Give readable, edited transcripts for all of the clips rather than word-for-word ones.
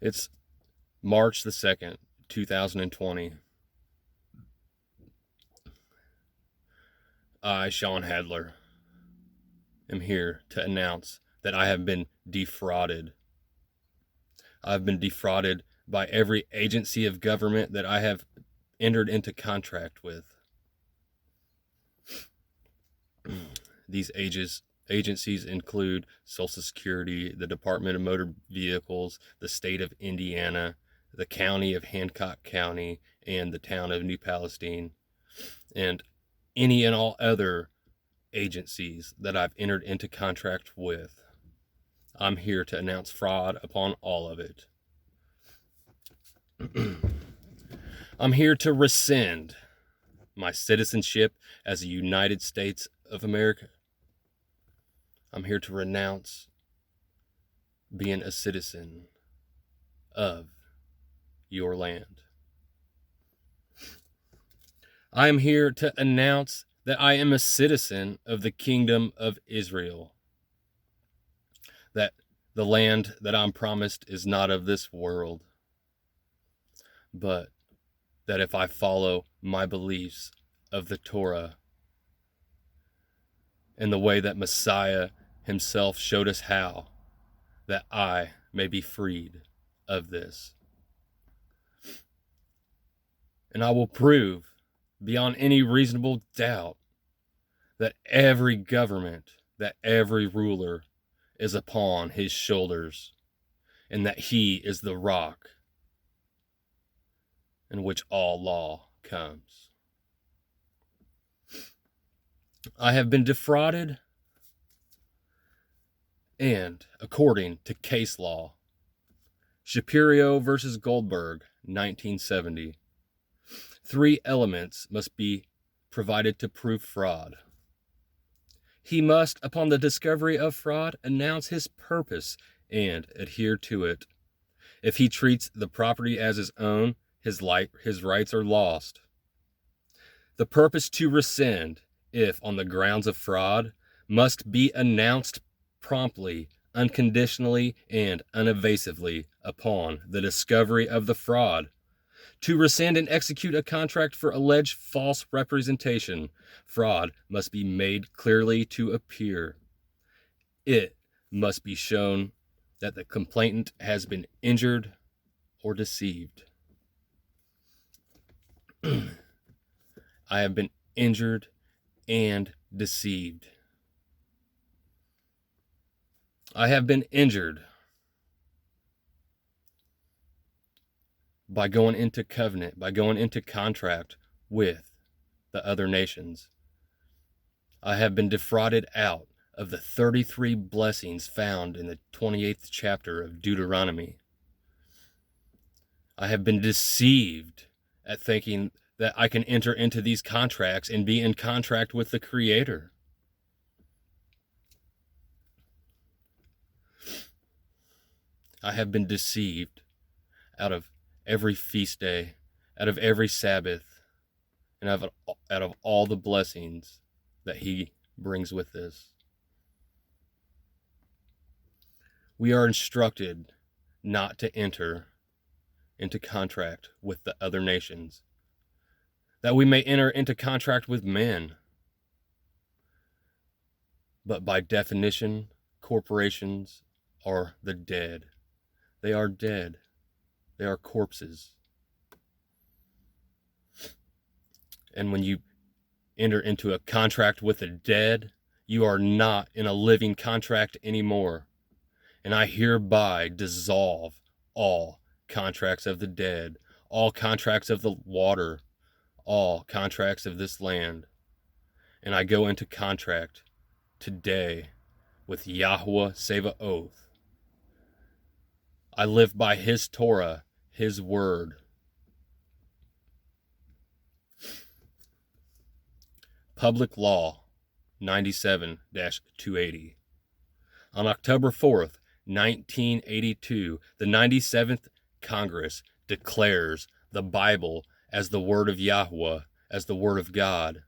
It's March the 2nd, 2020. I, Sean Hadler, am here to announce that I have been defrauded. I've been defrauded by every agency of government that I have entered into contract with. These agencies include Social Security, the Department of Motor Vehicles, the state of Indiana, the county of Hancock County, and the town of New Palestine, and any and all other agencies that I've entered into contract with. I'm here to announce fraud upon all of it. I'm here to rescind my citizenship as a United States of America. I'm here to renounce being a citizen of your land. I am here to announce that I am a citizen of the Kingdom of Israel. That the land that I'm promised is not of this world, but that if I follow my beliefs of the Torah and the way that Messiah himself showed us how, that I may be freed of this. And I will prove beyond any reasonable doubt that every government, that every ruler is upon his shoulders, and that he is the rock in which all law comes. I have been defrauded, and according to case law, Shapiro versus Goldberg, 1970, 3 elements must be provided to prove fraud. He must, upon the discovery of fraud, announce his purpose and adhere to it. If he treats the property as his own, his rights are lost. The purpose to rescind, if on the grounds of fraud, must be announced promptly, unconditionally, and unevasively upon the discovery of the fraud. To rescind and execute a contract for alleged false representation, fraud must be made clearly to appear. It must be shown that the complainant has been injured or deceived. I have been injured and deceived. I have been injured by going into covenant, by going into contract with the other nations. I have been defrauded out of the 33 blessings found in the 28th chapter of Deuteronomy. I have been deceived at thinking that I can enter into these contracts and be in contract with the Creator. I have been deceived out of every feast day, out of every Sabbath, and out of all the blessings that He brings with this. We are instructed not to enter into contract with the other nations, that we may enter into contract with men. But by definition, corporations are the dead. They are dead. They are corpses. And when you enter into a contract with the dead, you are not in a living contract anymore. And I hereby dissolve all contracts of the dead, all contracts of the water, all contracts of this land. And I go into contract today with Yahweh Sevaoth. I live by His Torah, His word. Public Law 97-280. On October 4th, 1982, the 97th Congress declares the Bible as the Word of Yahweh, as the Word of God.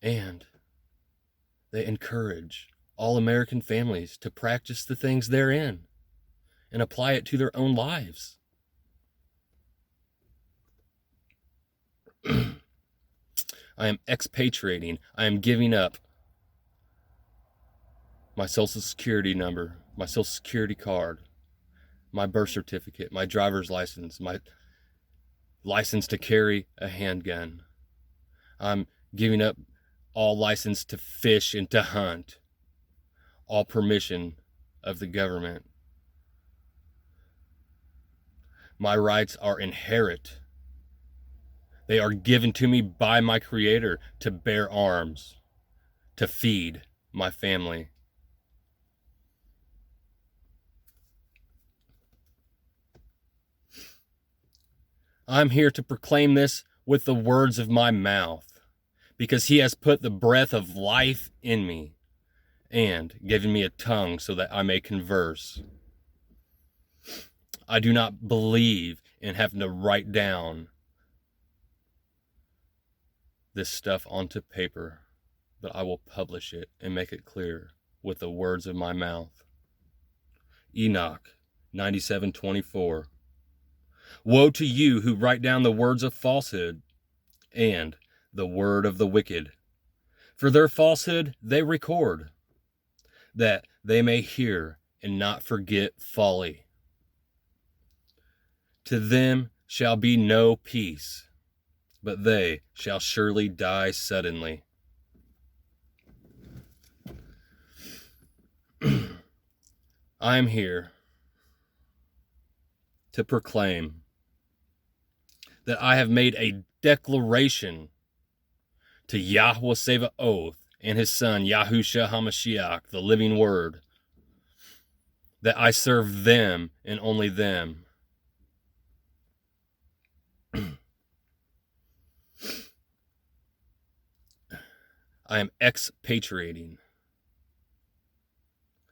And they encourage all American families to practice the things therein. and apply it to their own lives. I am expatriating. I am giving up my social security number, my social security card, my birth certificate, my driver's license, my license to carry a handgun. I'm giving up all license to fish and to hunt, all permission of the government. My rights are inherent. They are given to me by my Creator to bear arms, to feed my family. I'm here to proclaim this with the words of my mouth, because He has put the breath of life in me and given me a tongue so that I may converse. I do not believe in having to write down this stuff onto paper, but I will publish it and make it clear with the words of my mouth. Enoch 97:24. Woe to you who write down the words of falsehood and the word of the wicked, for their falsehood they record, that they may hear and not forget folly. To them shall be no peace, but they shall surely die suddenly. I am here to proclaim that I have made a declaration to Yahweh Sevaoth and His Son, HUSHA HaMashiach, the living Word, that I serve them and only them. I am expatriating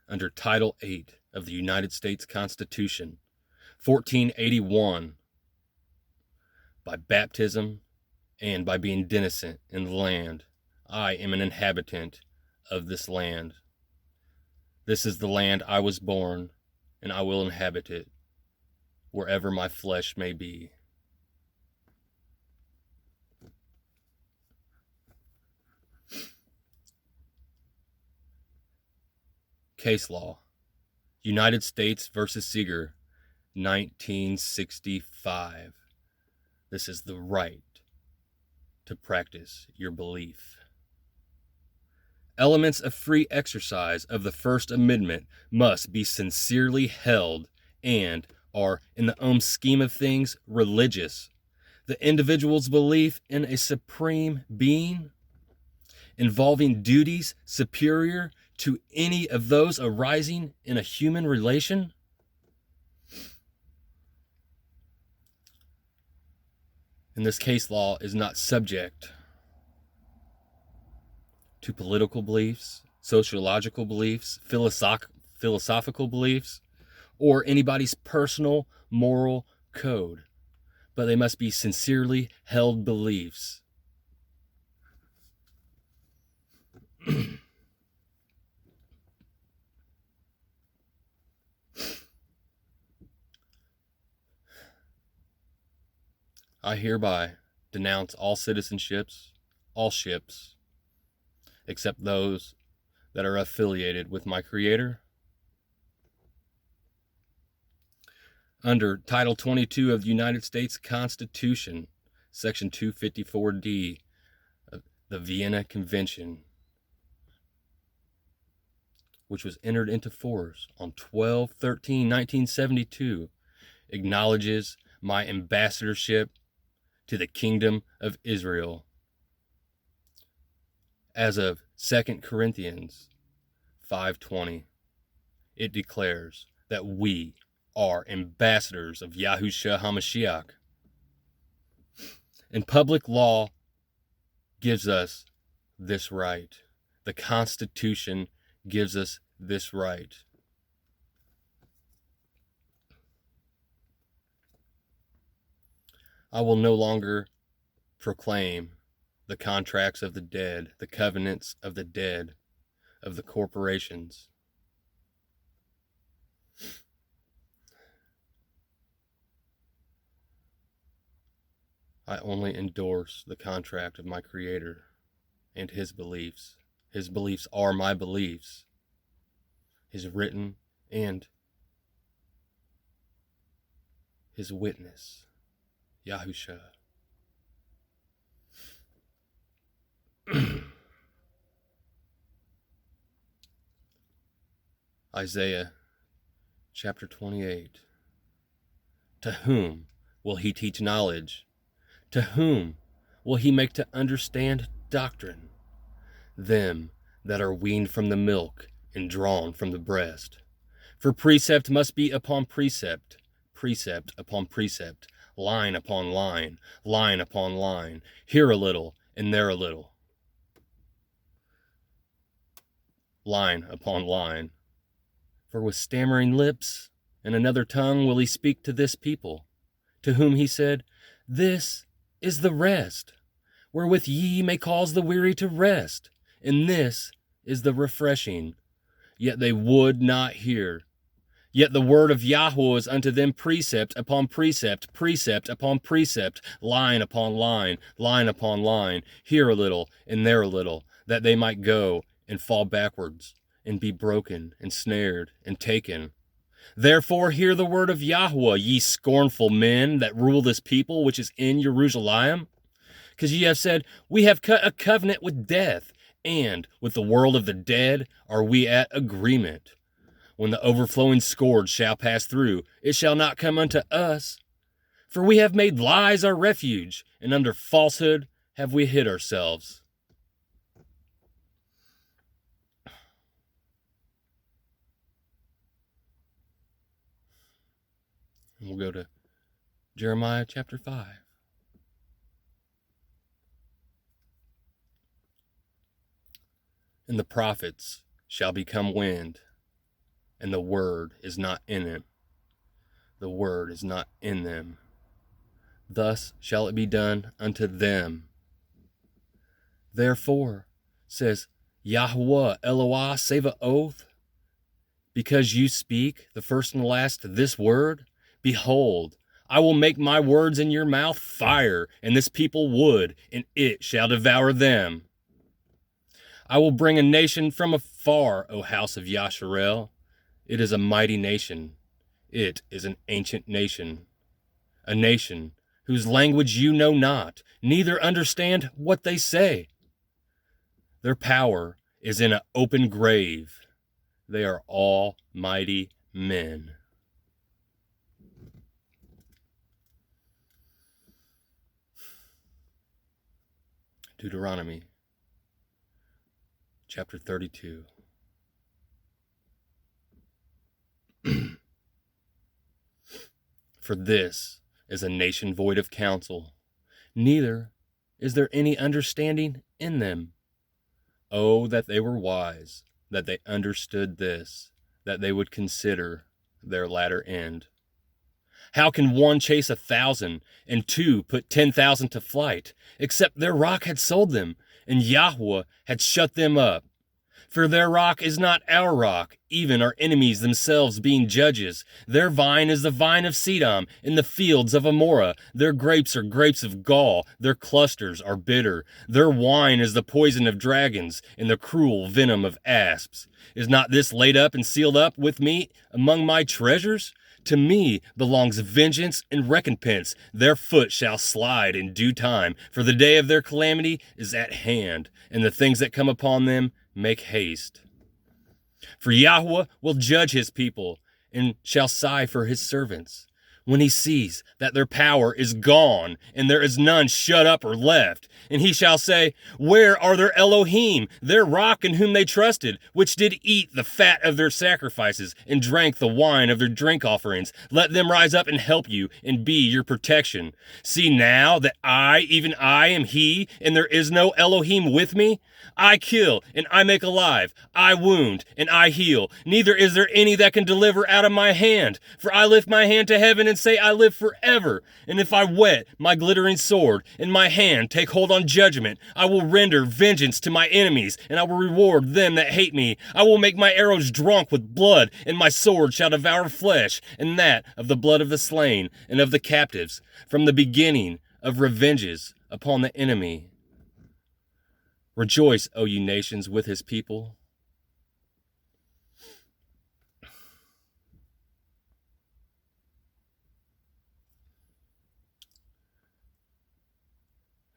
under Title 8 of the United States Constitution, 1481, by baptism and by being denouncing in the land. I am an inhabitant of this land. This is the land I was born, and I will inhabit it wherever my flesh may be. Case law. United States versus Seeger, 1965. This is the right to practice your belief. Elements of free exercise of the First Amendment must be sincerely held and are, in the scheme of things, religious. The individual's belief in a supreme being, involving duties superior to any of those arising in a human relation. And this case law is not subject to political beliefs, sociological beliefs, philosophical beliefs, or anybody's personal moral code, but they must be sincerely held beliefs. I hereby denounce all citizenships, all ships, except those that are affiliated with my Creator. Under Title 22 of the United States Constitution, Section 254D of the Vienna Convention, which was entered into force on 12/13/1972, acknowledges my ambassadorship to the Kingdom of Israel. As of 2 Corinthians 5:20, it declares that we are ambassadors of Yahushua HaMashiach. And public law gives us this right. The Constitution gives us this right. I will no longer proclaim the contracts of the dead, the covenants of the dead, of the corporations. I only endorse the contract of my Creator and His beliefs. His beliefs are my beliefs. His written and His witness, Yahusha. Isaiah chapter 28. To whom will He teach knowledge? To whom will He make to understand doctrine? Them that are weaned from the milk and drawn from the breast. For precept must be upon precept, precept upon precept, line upon line, line upon line, here a little and there a little. Line upon line. For with stammering lips and another tongue will He speak to this people, to whom He said, This is the rest, wherewith ye may cause the weary to rest, and this is the refreshing. Yet they would not hear. Yet the word of Yahweh is unto them precept upon precept, precept upon precept, line upon line, line upon line, here a little and there a little, that they might go and fall backwards, and be broken, and snared, and taken. Therefore hear the word of Yahweh, ye scornful men that rule this people which is in Jerusalem. Because ye have said, We have cut a covenant with death, and with the world of the dead are we at agreement. When the overflowing scourge shall pass through, it shall not come unto us. For we have made lies our refuge, and under falsehood have we hid ourselves. And we'll go to Jeremiah chapter 5. And the prophets shall become wind, and the word is not in it. The word is not in them. Thus shall it be done unto them. Therefore, says Yahweh Elohah, save a oath, because you speak, the first and the last, this word, behold, I will make my words in your mouth fire, and this people wood, and it shall devour them. I will bring a nation from afar, O house of Yasharel. It is a mighty nation. It is an ancient nation. A nation whose language you know not, neither understand what they say. Their power is in an open grave. They are all mighty men. Deuteronomy chapter 32. For this is a nation void of counsel, neither is there any understanding in them. Oh, that they were wise, that they understood this, that they would consider their latter end. How can one chase 1,000 and two put 10,000 to flight, except their rock had sold them, and Yahweh had shut them up? For their rock is not our rock, even our enemies themselves being judges. Their vine is the vine of Sedom in the fields of Amorah. Their grapes are grapes of gall. Their clusters are bitter. Their wine is the poison of dragons and the cruel venom of asps. Is not this laid up and sealed up with me among my treasures? To me belongs vengeance and recompense. Their foot shall slide in due time, for the day of their calamity is at hand, and the things that come upon them make haste. For Yahweh will judge his people, and shall sigh for his servants, when he sees that their power is gone, and there is none shut up or left. And he shall say, Where are their Elohim, their rock in whom they trusted, which did eat the fat of their sacrifices, and drank the wine of their drink offerings? Let them rise up and help you, and be your protection. See now that I, even I, am he, and there is no Elohim with me? I kill, and I make alive. I wound, and I heal. Neither is there any that can deliver out of my hand. For I lift my hand to heaven and say, I live forever. And if I whet my glittering sword, and my hand take hold on judgment, I will render vengeance to my enemies, and I will reward them that hate me. I will make my arrows drunk with blood, and my sword shall devour flesh, and that of the blood of the slain, and of the captives, from the beginning of revenges upon the enemy. Rejoice, O you nations, with his people.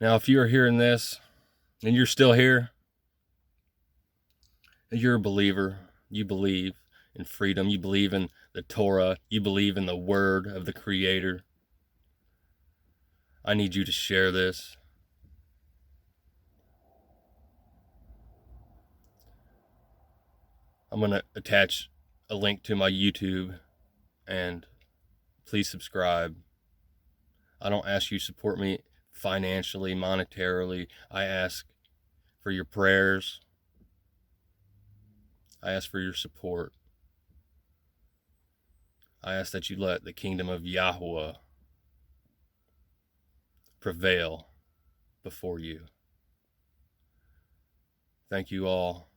Now, if you are hearing this and you're still here, and you're a believer, you believe in freedom, you believe in the Torah, you believe in the word of the Creator, I need you to share this. I'm going to attach a link to my YouTube, and please subscribe. I don't ask you to support me financially, monetarily. I ask for your prayers. I ask for your support. I ask that you let the kingdom of Yahweh prevail before you. Thank you all.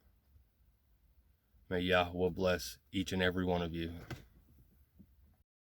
May Yahweh bless each and every one of you.